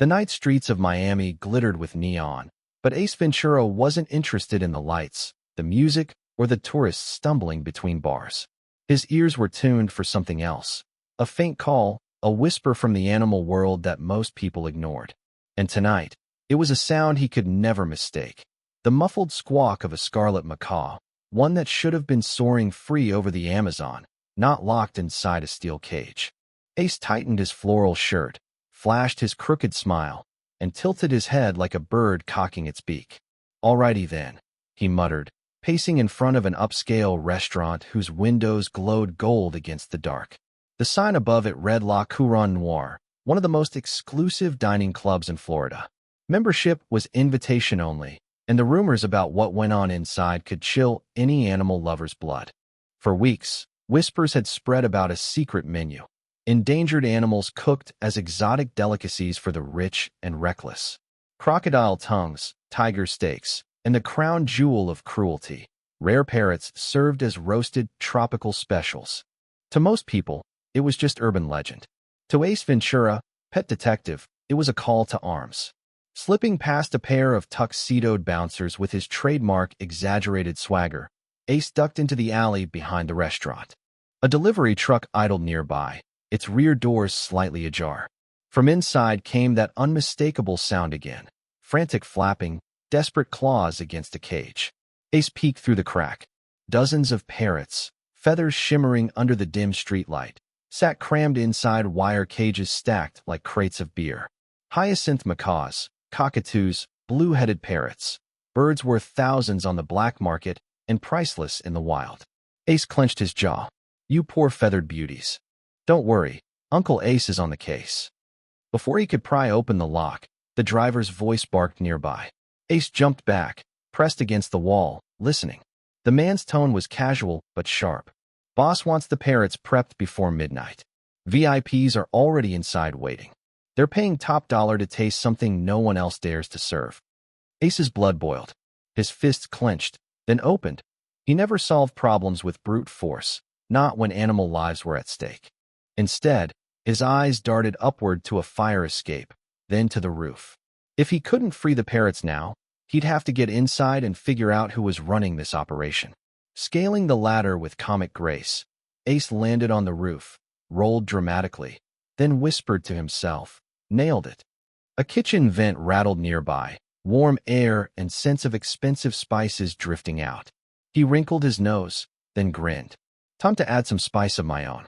The night streets of Miami glittered with neon, but Ace Ventura wasn't interested in the lights, the music, or the tourists stumbling between bars. His ears were tuned for something else. A faint call, a whisper from the animal world that most people ignored. And tonight, it was a sound he could never mistake. The muffled squawk of a scarlet macaw, one that should have been soaring free over the Amazon, not locked inside a steel cage. Ace tightened his floral shirt, flashed his crooked smile, and tilted his head like a bird cocking its beak. "Alrighty then," he muttered, pacing in front of an upscale restaurant whose windows glowed gold against the dark. The sign above it read La Couronne Noire, one of the most exclusive dining clubs in Florida. Membership was invitation only, and the rumors about what went on inside could chill any animal lover's blood. For weeks, whispers had spread about a secret menu. Endangered animals cooked as exotic delicacies for the rich and reckless. Crocodile tongues, tiger steaks, and the crown jewel of cruelty, rare parrots served as roasted tropical specials. To most people, it was just urban legend. To Ace Ventura, pet detective, it was a call to arms. Slipping past a pair of tuxedoed bouncers with his trademark exaggerated swagger, Ace ducked into the alley behind the restaurant. A delivery truck idled nearby, its rear doors slightly ajar. From inside came that unmistakable sound again, frantic flapping, desperate claws against a cage. Ace peeked through the crack. Dozens of parrots, feathers shimmering under the dim streetlight, sat crammed inside wire cages stacked like crates of beer. Hyacinth macaws, cockatoos, blue-headed parrots, birds worth thousands on the black market and priceless in the wild. Ace clenched his jaw. "You poor feathered beauties. Don't worry, Uncle Ace is on the case." Before he could pry open the lock, the driver's voice barked nearby. Ace jumped back, pressed against the wall, listening. The man's tone was casual but sharp. "Boss wants the parrots prepped before midnight. VIPs are already inside waiting. They're paying top dollar to taste something no one else dares to serve." Ace's blood boiled. His fists clenched, then opened. He never solved problems with brute force, not when animal lives were at stake. Instead, his eyes darted upward to a fire escape, then to the roof. If he couldn't free the parrots now, he'd have to get inside and figure out who was running this operation. Scaling the ladder with comic grace, Ace landed on the roof, rolled dramatically, then whispered to himself, "Nailed it." A kitchen vent rattled nearby, warm air and scents of expensive spices drifting out. He wrinkled his nose, then grinned. "Time to add some spice of my own."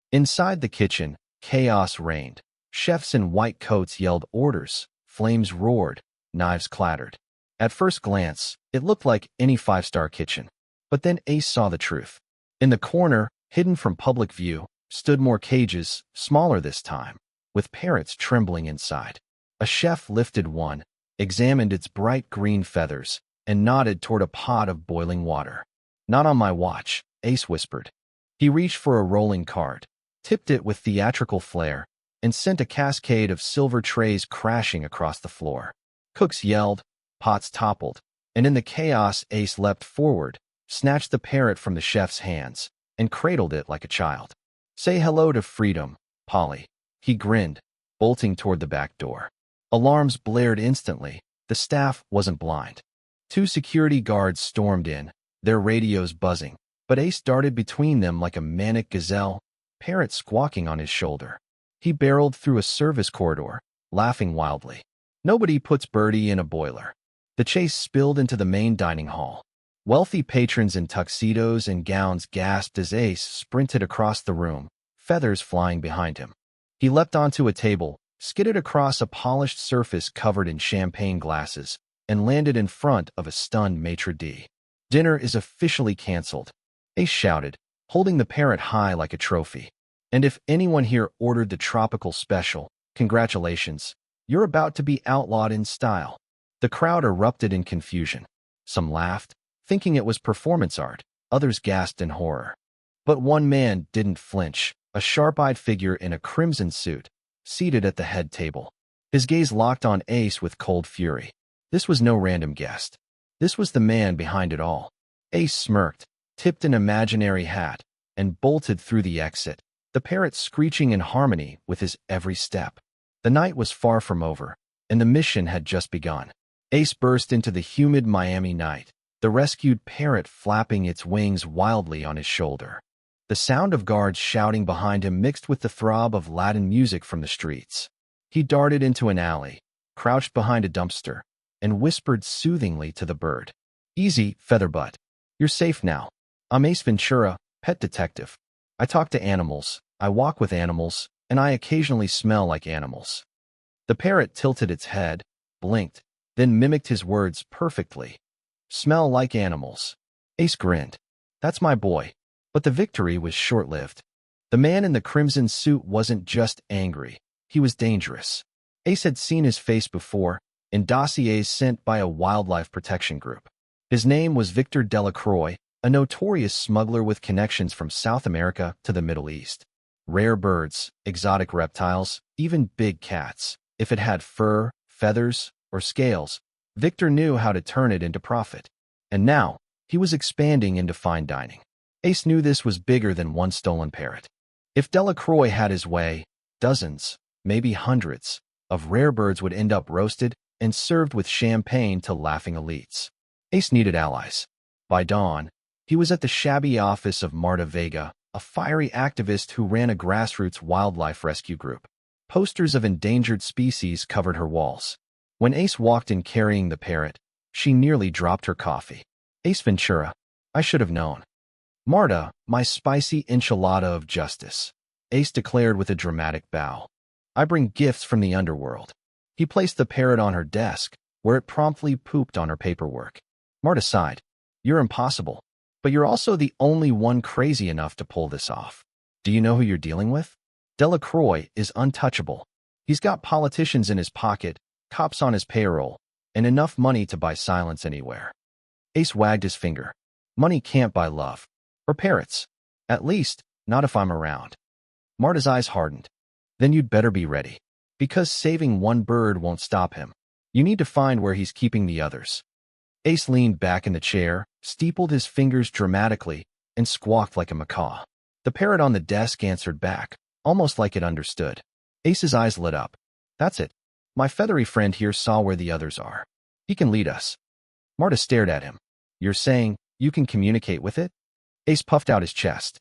Inside the kitchen, chaos reigned. Chefs in white coats yelled orders, flames roared, knives clattered. At first glance, it looked like any five-star kitchen. But then Ace saw the truth. In the corner, hidden from public view, stood more cages, smaller this time, with parrots trembling inside. A chef lifted one, examined its bright green feathers, and nodded toward a pot of boiling water. "Not on my watch," Ace whispered. He reached for a rolling cart, tipped it with theatrical flair, and sent a cascade of silver trays crashing across the floor. Cooks yelled, pots toppled, and in the chaos Ace leapt forward, snatched the parrot from the chef's hands, and cradled it like a child. "Say hello to freedom, Polly." He grinned, bolting toward the back door. Alarms blared instantly. The staff wasn't blind. 2 security guards stormed in, their radios buzzing, but Ace darted between them like a manic gazelle, parrot squawking on his shoulder. He barreled through a service corridor, laughing wildly. Nobody puts Birdie in a boiler. The chase spilled into the main dining hall. Wealthy patrons in tuxedos and gowns gasped as Ace sprinted across the room, feathers flying behind him. He leapt onto a table, skidded across a polished surface covered in champagne glasses, and landed in front of a stunned maitre d'. "Dinner is officially canceled," Ace shouted, holding the parrot high like a trophy. "And if anyone here ordered the tropical special, congratulations, you're about to be outlawed in style." The crowd erupted in confusion. Some laughed, thinking it was performance art. Others gasped in horror. But one man didn't flinch, a sharp-eyed figure in a crimson suit, seated at the head table. His gaze locked on Ace with cold fury. This was no random guest. This was the man behind it all. Ace smirked, tipped an imaginary hat, and bolted through the exit, the parrot screeching in harmony with his every step. The night was far from over, and the mission had just begun. Ace burst into the humid Miami night, the rescued parrot flapping its wings wildly on his shoulder. The sound of guards shouting behind him mixed with the throb of Latin music from the streets. He darted into an alley, crouched behind a dumpster, and whispered soothingly to the bird. "Easy, Featherbutt. You're safe now. I'm Ace Ventura, pet detective. I talk to animals, I walk with animals, and I occasionally smell like animals." The parrot tilted its head, blinked, then mimicked his words perfectly. "Smell like animals." Ace grinned. "That's my boy." But the victory was short-lived. The man in the crimson suit wasn't just angry, he was dangerous. Ace had seen his face before, in dossiers sent by a wildlife protection group. His name was Victor Delacroix, a notorious smuggler with connections from South America to the Middle East. Rare birds, exotic reptiles, even big cats. If it had fur, feathers, or scales, Victor knew how to turn it into profit. And now, he was expanding into fine dining. Ace knew this was bigger than one stolen parrot. If Delacroix had his way, dozens, maybe hundreds, of rare birds would end up roasted and served with champagne to laughing elites. Ace needed allies. By dawn, he was at the shabby office of Marta Vega, a fiery activist who ran a grassroots wildlife rescue group. Posters of endangered species covered her walls. When Ace walked in carrying the parrot, she nearly dropped her coffee. "Ace Ventura, I should have known." "Marta, my spicy enchilada of justice," Ace declared with a dramatic bow. "I bring gifts from the underworld." He placed the parrot on her desk, where it promptly pooped on her paperwork. Marta sighed. "You're impossible. But you're also the only one crazy enough to pull this off. Do you know who you're dealing with? Delacroix is untouchable. He's got politicians in his pocket, cops on his payroll, and enough money to buy silence anywhere." Ace wagged his finger. "Money can't buy love. Or parrots. At least, not if I'm around." Marta's eyes hardened. "Then you'd better be ready. Because saving one bird won't stop him. You need to find where he's keeping the others." Ace leaned back in the chair, steepled his fingers dramatically, and squawked like a macaw. The parrot on the desk answered back, almost like it understood. Ace's eyes lit up. "That's it. My feathery friend here saw where the others are. He can lead us." Marta stared at him. "You're saying you can communicate with it?" Ace puffed out his chest.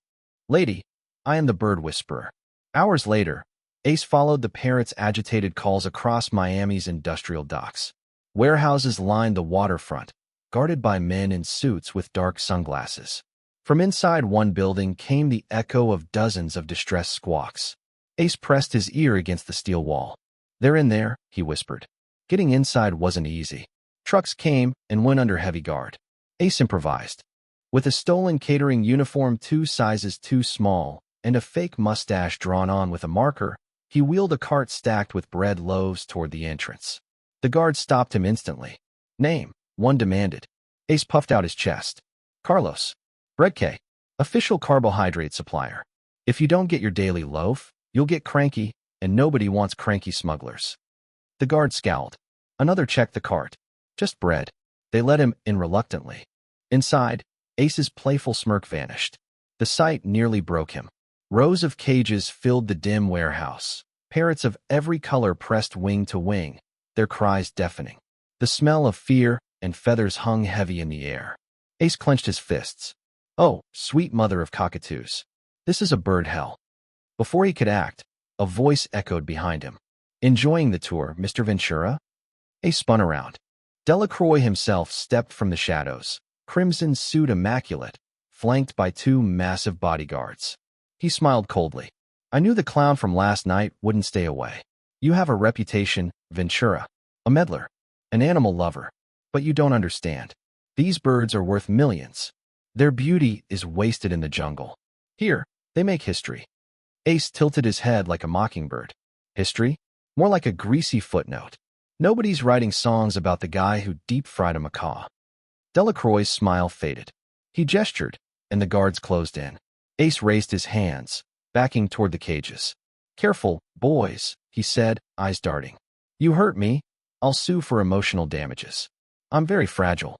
"Lady, I am the bird whisperer." Hours later, Ace followed the parrot's agitated calls across Miami's industrial docks. Warehouses lined the waterfront, guarded by men in suits with dark sunglasses. From inside one building came the echo of dozens of distressed squawks. Ace pressed his ear against the steel wall. "They're in there," he whispered. Getting inside wasn't easy. Trucks came and went under heavy guard. Ace improvised. With a stolen catering uniform 2 sizes too small and a fake mustache drawn on with a marker, he wheeled a cart stacked with bread loaves toward the entrance. The guard stopped him instantly. "Name," one demanded. Ace puffed out his chest. "Carlos. Bread official carbohydrate supplier. If you don't get your daily loaf, you'll get cranky, and nobody wants cranky smugglers." The guard scowled. Another checked the cart. "Just bread." They let him in reluctantly. Inside, Ace's playful smirk vanished. The sight nearly broke him. Rows of cages filled the dim warehouse. Parrots of every color pressed wing to wing, their cries deafening. The smell of fear and feathers hung heavy in the air. Ace clenched his fists. "Oh, sweet mother of cockatoos. This is a bird hell." Before he could act, a voice echoed behind him. "Enjoying the tour, Mr. Ventura?" Ace spun around. Delacroix himself stepped from the shadows, crimson suit immaculate, flanked by 2 massive bodyguards. He smiled coldly. "I knew the clown from last night wouldn't stay away. You have a reputation, Ventura. A meddler. An animal lover. But you don't understand. These birds are worth millions. Their beauty is wasted in the jungle. Here, they make history." Ace tilted his head like a mockingbird. "History? More like a greasy footnote. Nobody's writing songs about the guy who deep-fried a macaw." Delacroix's smile faded. He gestured, and the guards closed in. Ace raised his hands, backing toward the cages. "Careful, boys," he said, eyes darting. "You hurt me. I'll sue for emotional damages. I'm very fragile."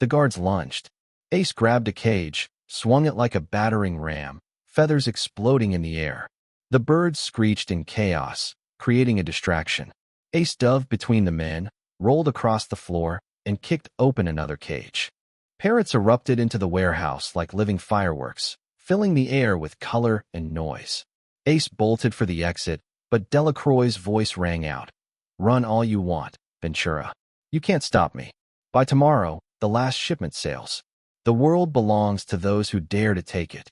The guards lunged. Ace grabbed a cage, swung it like a battering ram, feathers exploding in the air. The birds screeched in chaos, creating a distraction. Ace dove between the men, rolled across the floor, and kicked open another cage. Parrots erupted into the warehouse like living fireworks, filling the air with color and noise. Ace bolted for the exit, but Delacroix's voice rang out. "Run all you want, Ventura. You can't stop me. By tomorrow, the last shipment sails. The world belongs to those who dare to take it."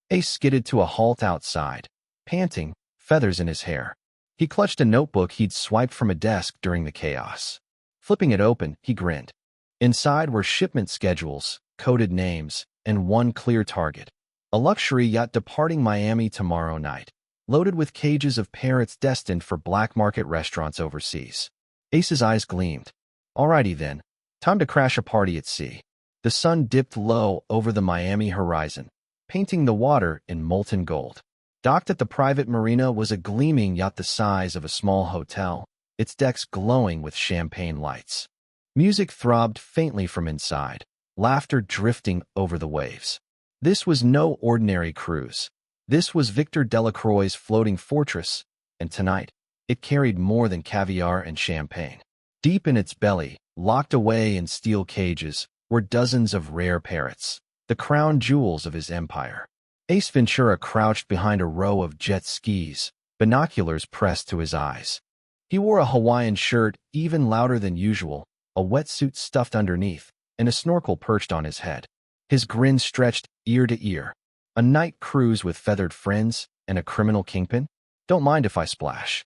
Ace skidded to a halt outside, panting, feathers in his hair. He clutched a notebook he'd swiped from a desk during the chaos. Flipping it open, he grinned. Inside were shipment schedules, coded names, and one clear target. A luxury yacht departing Miami tomorrow night, loaded with cages of parrots destined for black market restaurants overseas. Ace's eyes gleamed. Alrighty then, time to crash a party at sea. The sun dipped low over the Miami horizon, painting the water in molten gold. Docked at the private marina was a gleaming yacht the size of a small hotel, its decks glowing with champagne lights. Music throbbed faintly from inside, laughter drifting over the waves. This was no ordinary cruise. This was Victor Delacroix's floating fortress, and tonight, it carried more than caviar and champagne. Deep in its belly, locked away in steel cages, were dozens of rare parrots, the crown jewels of his empire. Ace Ventura crouched behind a row of jet skis, binoculars pressed to his eyes. He wore a Hawaiian shirt even louder than usual, a wetsuit stuffed underneath, and a snorkel perched on his head. His grin stretched ear to ear. A night cruise with feathered friends and a criminal kingpin? Don't mind if I splash.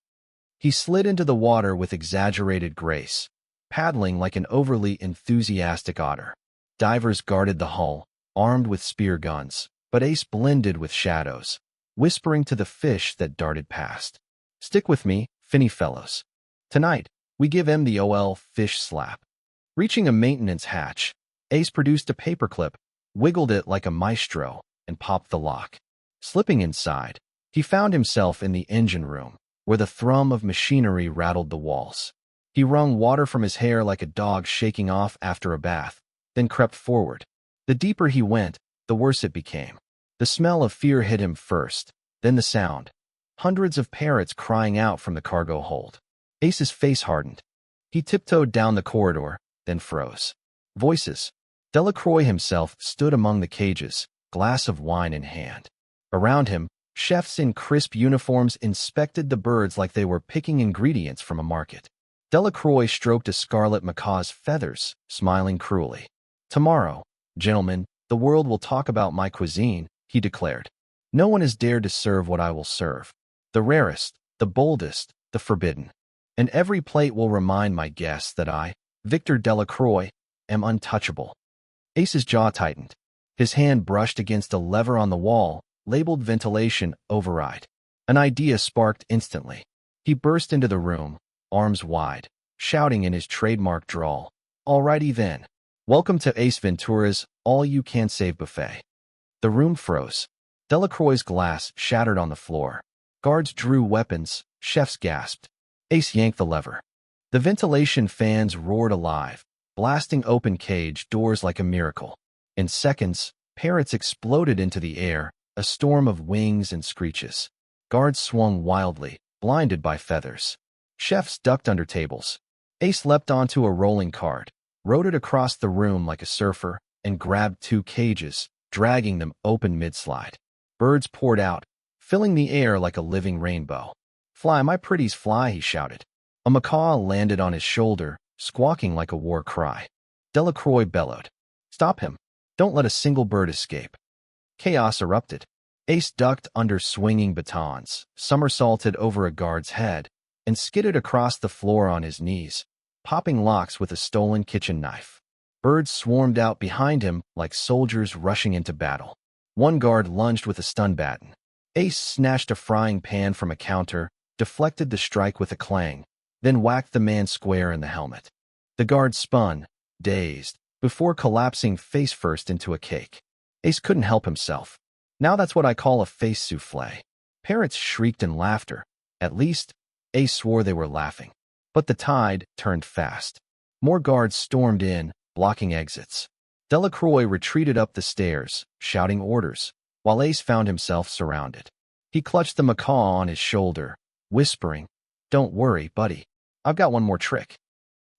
He slid into the water with exaggerated grace, paddling like an overly enthusiastic otter. Divers guarded the hull, armed with spear guns, but Ace blended with shadows, whispering to the fish that darted past. "Stick with me, finny fellows. Tonight, we give 'em the OL fish slap." Reaching a maintenance hatch, Ace produced a paperclip, wiggled it like a maestro, and popped the lock. Slipping inside, he found himself in the engine room, where the thrum of machinery rattled the walls. He wrung water from his hair like a dog shaking off after a bath, then crept forward. The deeper he went, the worse it became. The smell of fear hit him first, then the sound. Hundreds of parrots crying out from the cargo hold. Ace's face hardened. He tiptoed down the corridor, then froze. Voices. Delacroix himself stood among the cages, glass of wine in hand. Around him, chefs in crisp uniforms inspected the birds like they were picking ingredients from a market. Delacroix stroked a scarlet macaw's feathers, smiling cruelly. "Tomorrow, gentlemen, the world will talk about my cuisine," he declared. "No one has dared to serve what I will serve. The rarest, the boldest, the forbidden. And every plate will remind my guests that I, Victor Delacroix, am untouchable." Ace's jaw tightened. His hand brushed against a lever on the wall, labeled ventilation override. An idea sparked instantly. He burst into the room, arms wide, shouting in his trademark drawl, "Alrighty then. Welcome to Ace Ventura's all-you-can-save buffet." The room froze. Delacroix's glass shattered on the floor. Guards drew weapons, chefs gasped. Ace yanked the lever. The ventilation fans roared alive, blasting open cage doors like a miracle. In seconds, parrots exploded into the air, a storm of wings and screeches. Guards swung wildly, blinded by feathers. Chefs ducked under tables. Ace leapt onto a rolling cart, rode it across the room like a surfer, and grabbed 2 cages, dragging them open mid-slide. Birds poured out, filling the air like a living rainbow. "Fly, my pretties, fly," he shouted. A macaw landed on his shoulder, squawking like a war cry. Delacroix bellowed, "Stop him. Don't let a single bird escape." Chaos erupted. Ace ducked under swinging batons, somersaulted over a guard's head, and skidded across the floor on his knees, popping locks with a stolen kitchen knife. Birds swarmed out behind him like soldiers rushing into battle. One guard lunged with a stun baton. Ace snatched a frying pan from a counter, deflected the strike with a clang, then whacked the man square in the helmet. The guard spun, dazed, before collapsing face first into a cake. Ace couldn't help himself. Now that's what I call a face souffle. Parrots shrieked in laughter. At least, Ace swore they were laughing. But the tide turned fast. More guards stormed in, blocking exits. Delacroix retreated up the stairs, shouting orders, while Ace found himself surrounded. He clutched the macaw on his shoulder, whispering, Don't worry, buddy. I've got one more trick.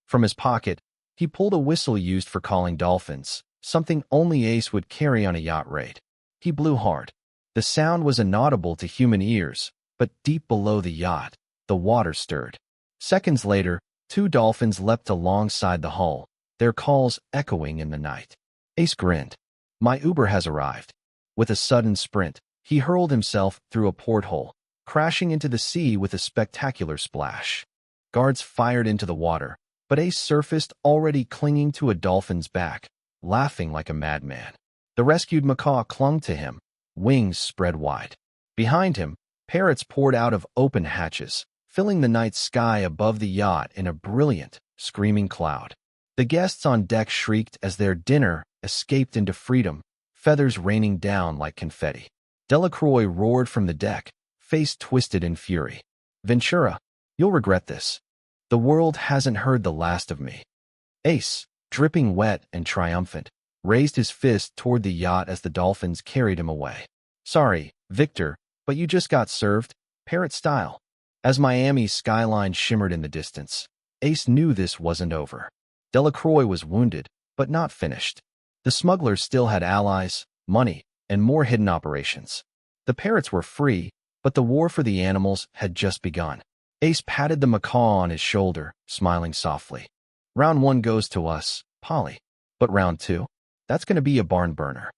From his pocket, he pulled a whistle used for calling dolphins, something only Ace would carry on a yacht raid. He blew hard. The sound was inaudible to human ears, but deep below the yacht, the water stirred. Seconds later, two dolphins leapt alongside the hull, their calls echoing in the night. Ace grinned. My Uber has arrived. With a sudden sprint, he hurled himself through a porthole, crashing into the sea with a spectacular splash. Guards fired into the water, but Ace surfaced already clinging to a dolphin's back, laughing like a madman. The rescued macaw clung to him, wings spread wide. Behind him, parrots poured out of open hatches, filling the night sky above the yacht in a brilliant, screaming cloud. The guests on deck shrieked as their dinner escaped into freedom, feathers raining down like confetti. Delacroix roared from the deck, face twisted in fury. Ventura, you'll regret this. The world hasn't heard the last of me. Ace, dripping wet and triumphant, raised his fist toward the yacht as the dolphins carried him away. Sorry, Victor, but you just got served, parrot style. As Miami's skyline shimmered in the distance, Ace knew this wasn't over. Delacroix was wounded, but not finished. The smugglers still had allies, money, and more hidden operations. The parrots were free, but the war for the animals had just begun. Ace patted the macaw on his shoulder, smiling softly. Round 1 goes to us, Polly. But round 2? That's going to be a barn burner.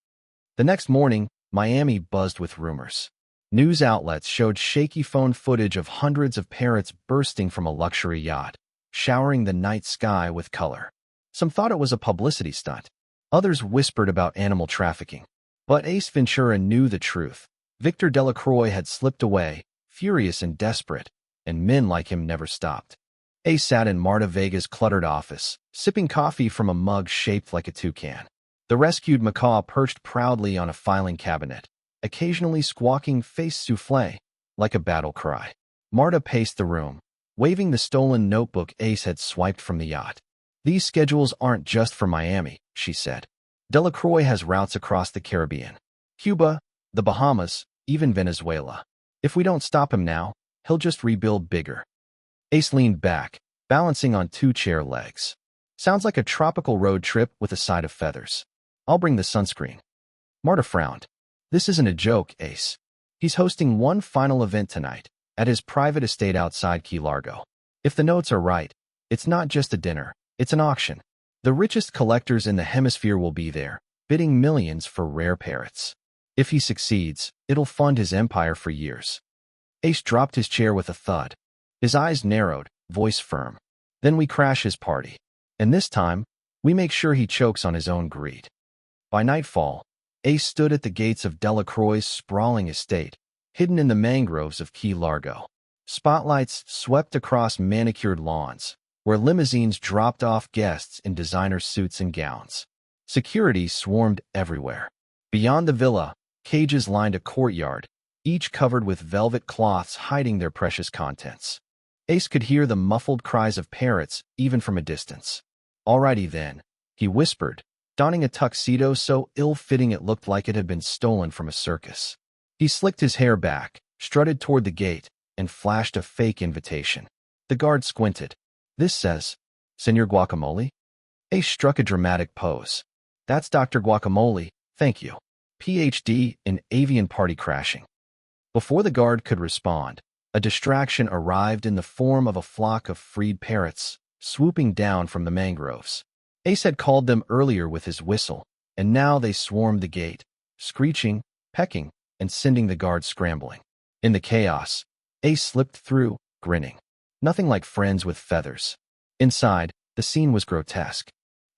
The next morning, Miami buzzed with rumors. News outlets showed shaky phone footage of hundreds of parrots bursting from a luxury yacht, showering the night sky with color. Some thought it was a publicity stunt. Others whispered about animal trafficking. But Ace Ventura knew the truth. Victor Delacroix had slipped away, furious and desperate, and men like him never stopped. Ace sat in Marta Vega's cluttered office, sipping coffee from a mug shaped like a toucan. The rescued macaw perched proudly on a filing cabinet, occasionally squawking face souffle, like a battle cry. Marta paced the room, waving the stolen notebook Ace had swiped from the yacht. These schedules aren't just for Miami, she said. Delacroix has routes across the Caribbean, Cuba, the Bahamas, even Venezuela. If we don't stop him now, he'll just rebuild bigger. Ace leaned back, balancing on 2 chair legs. Sounds like a tropical road trip with a side of feathers. I'll bring the sunscreen. Marta frowned. This isn't a joke, Ace. He's hosting one final event tonight, at his private estate outside Key Largo. If the notes are right, it's not just a dinner, it's an auction. The richest collectors in the hemisphere will be there, bidding millions for rare parrots. If he succeeds, it'll fund his empire for years. Ace dropped his chair with a thud. His eyes narrowed, voice firm. Then we crash his party. And this time, we make sure he chokes on his own greed. By nightfall, Ace stood at the gates of Delacroix's sprawling estate, hidden in the mangroves of Key Largo. Spotlights swept across manicured lawns, where limousines dropped off guests in designer suits and gowns. Security swarmed everywhere. Beyond the villa, cages lined a courtyard, each covered with velvet cloths hiding their precious contents. Ace could hear the muffled cries of parrots even from a distance. Alrighty then, he whispered, donning a tuxedo so ill-fitting it looked like it had been stolen from a circus. He slicked his hair back, strutted toward the gate, and flashed a fake invitation. The guard squinted. This says, Senor Guacamole? Ace struck a dramatic pose. That's Dr. Guacamole, thank you. PhD in avian party crashing. Before the guard could respond, a distraction arrived in the form of a flock of freed parrots, swooping down from the mangroves. Ace had called them earlier with his whistle, and now they swarmed the gate, screeching, pecking, and sending the guard scrambling. In the chaos, Ace slipped through, grinning. Nothing like friends with feathers. Inside, the scene was grotesque.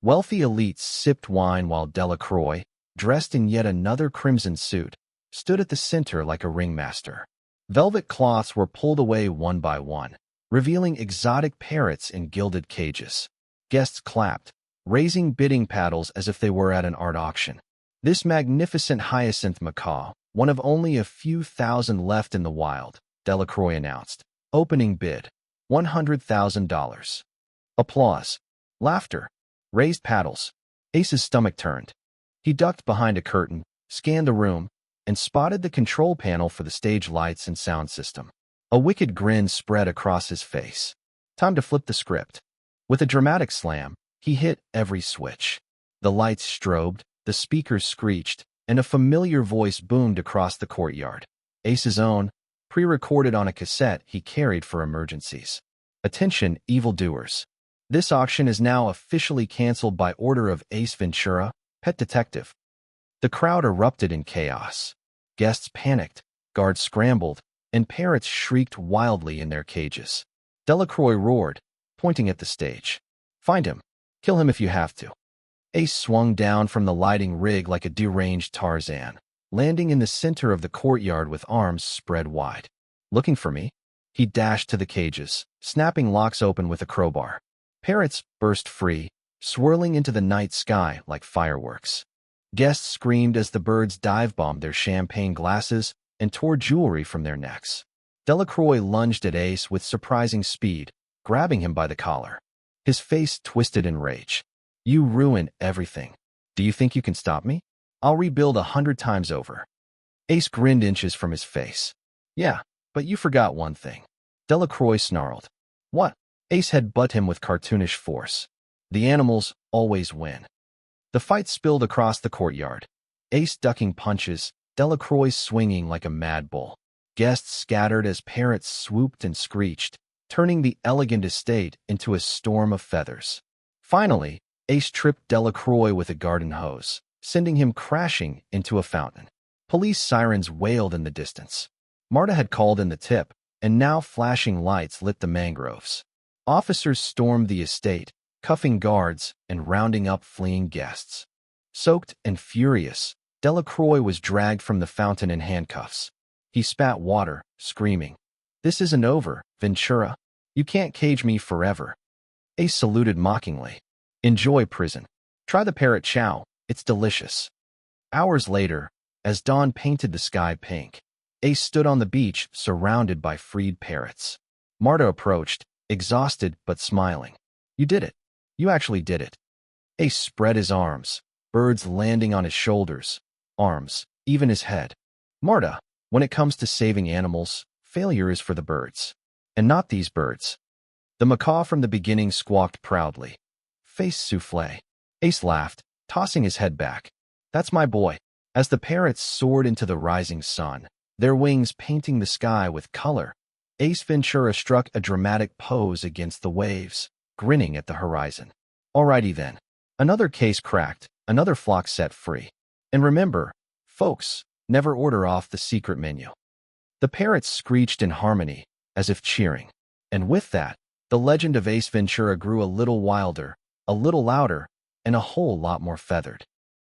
Wealthy elites sipped wine while Delacroix, dressed in yet another crimson suit, stood at the center like a ringmaster. Velvet cloths were pulled away one by one, revealing exotic parrots in gilded cages. Guests clapped, raising bidding paddles as if they were at an art auction. This magnificent hyacinth macaw, one of only a few thousand left in the wild, Delacroix announced. Opening bid, $100,000. Applause, laughter, raised paddles. Ace's stomach turned. He ducked behind a curtain, scanned the room, and spotted the control panel for the stage lights and sound system. A wicked grin spread across his face. Time to flip the script. With a dramatic slam, he hit every switch. The lights strobed, the speakers screeched, and a familiar voice boomed across the courtyard. Ace's own, pre-recorded on a cassette he carried for emergencies. Attention, evildoers. This auction is now officially canceled by order of Ace Ventura, pet detective. The crowd erupted in chaos. Guests panicked, guards scrambled, and parrots shrieked wildly in their cages. Delacroix roared, pointing at the stage. Find him. Kill him if you have to. Ace swung down from the lighting rig like a deranged Tarzan, landing in the center of the courtyard with arms spread wide. Looking for me? He dashed to the cages, snapping locks open with a crowbar. Parrots burst free, swirling into the night sky like fireworks. Guests screamed as the birds dive-bombed their champagne glasses and tore jewelry from their necks. Delacroix lunged at Ace with surprising speed, grabbing him by the collar. His face twisted in rage. You ruin everything. Do you think you can stop me? I'll rebuild 100 times over. Ace grinned inches from his face. Yeah, but you forgot one thing. Delacroix snarled. What? Ace headbutted him with cartoonish force. The animals always win. The fight spilled across the courtyard. Ace ducking punches, Delacroix swinging like a mad bull. Guests scattered as parrots swooped and screeched, turning the elegant estate into a storm of feathers. Finally, Ace tripped Delacroix with a garden hose, sending him crashing into a fountain. Police sirens wailed in the distance. Marta had called in the tip, and now flashing lights lit the mangroves. Officers stormed the estate, cuffing guards and rounding up fleeing guests. Soaked and furious, Delacroix was dragged from the fountain in handcuffs. He spat water, screaming, "This isn't over, Ventura. You can't cage me forever." Ace saluted mockingly. Enjoy prison. Try the parrot chow, it's delicious. Hours later, as dawn painted the sky pink, Ace stood on the beach surrounded by freed parrots. Marta approached, exhausted but smiling. You did it. You actually did it. Ace spread his arms, birds landing on his shoulders, arms, even his head. Marta, when it comes to saving animals, failure is for the birds. And not these birds. The macaw from the beginning squawked proudly. Face souffle. Ace laughed, tossing his head back. That's my boy. As the parrots soared into the rising sun, their wings painting the sky with color, Ace Ventura struck a dramatic pose against the waves, grinning at the horizon. Alrighty then. Another case cracked, another flock set free. And remember, folks, never order off the secret menu. The parrots screeched in harmony, as if cheering. And with that, the legend of Ace Ventura grew a little wilder, a little louder, and a whole lot more feathered.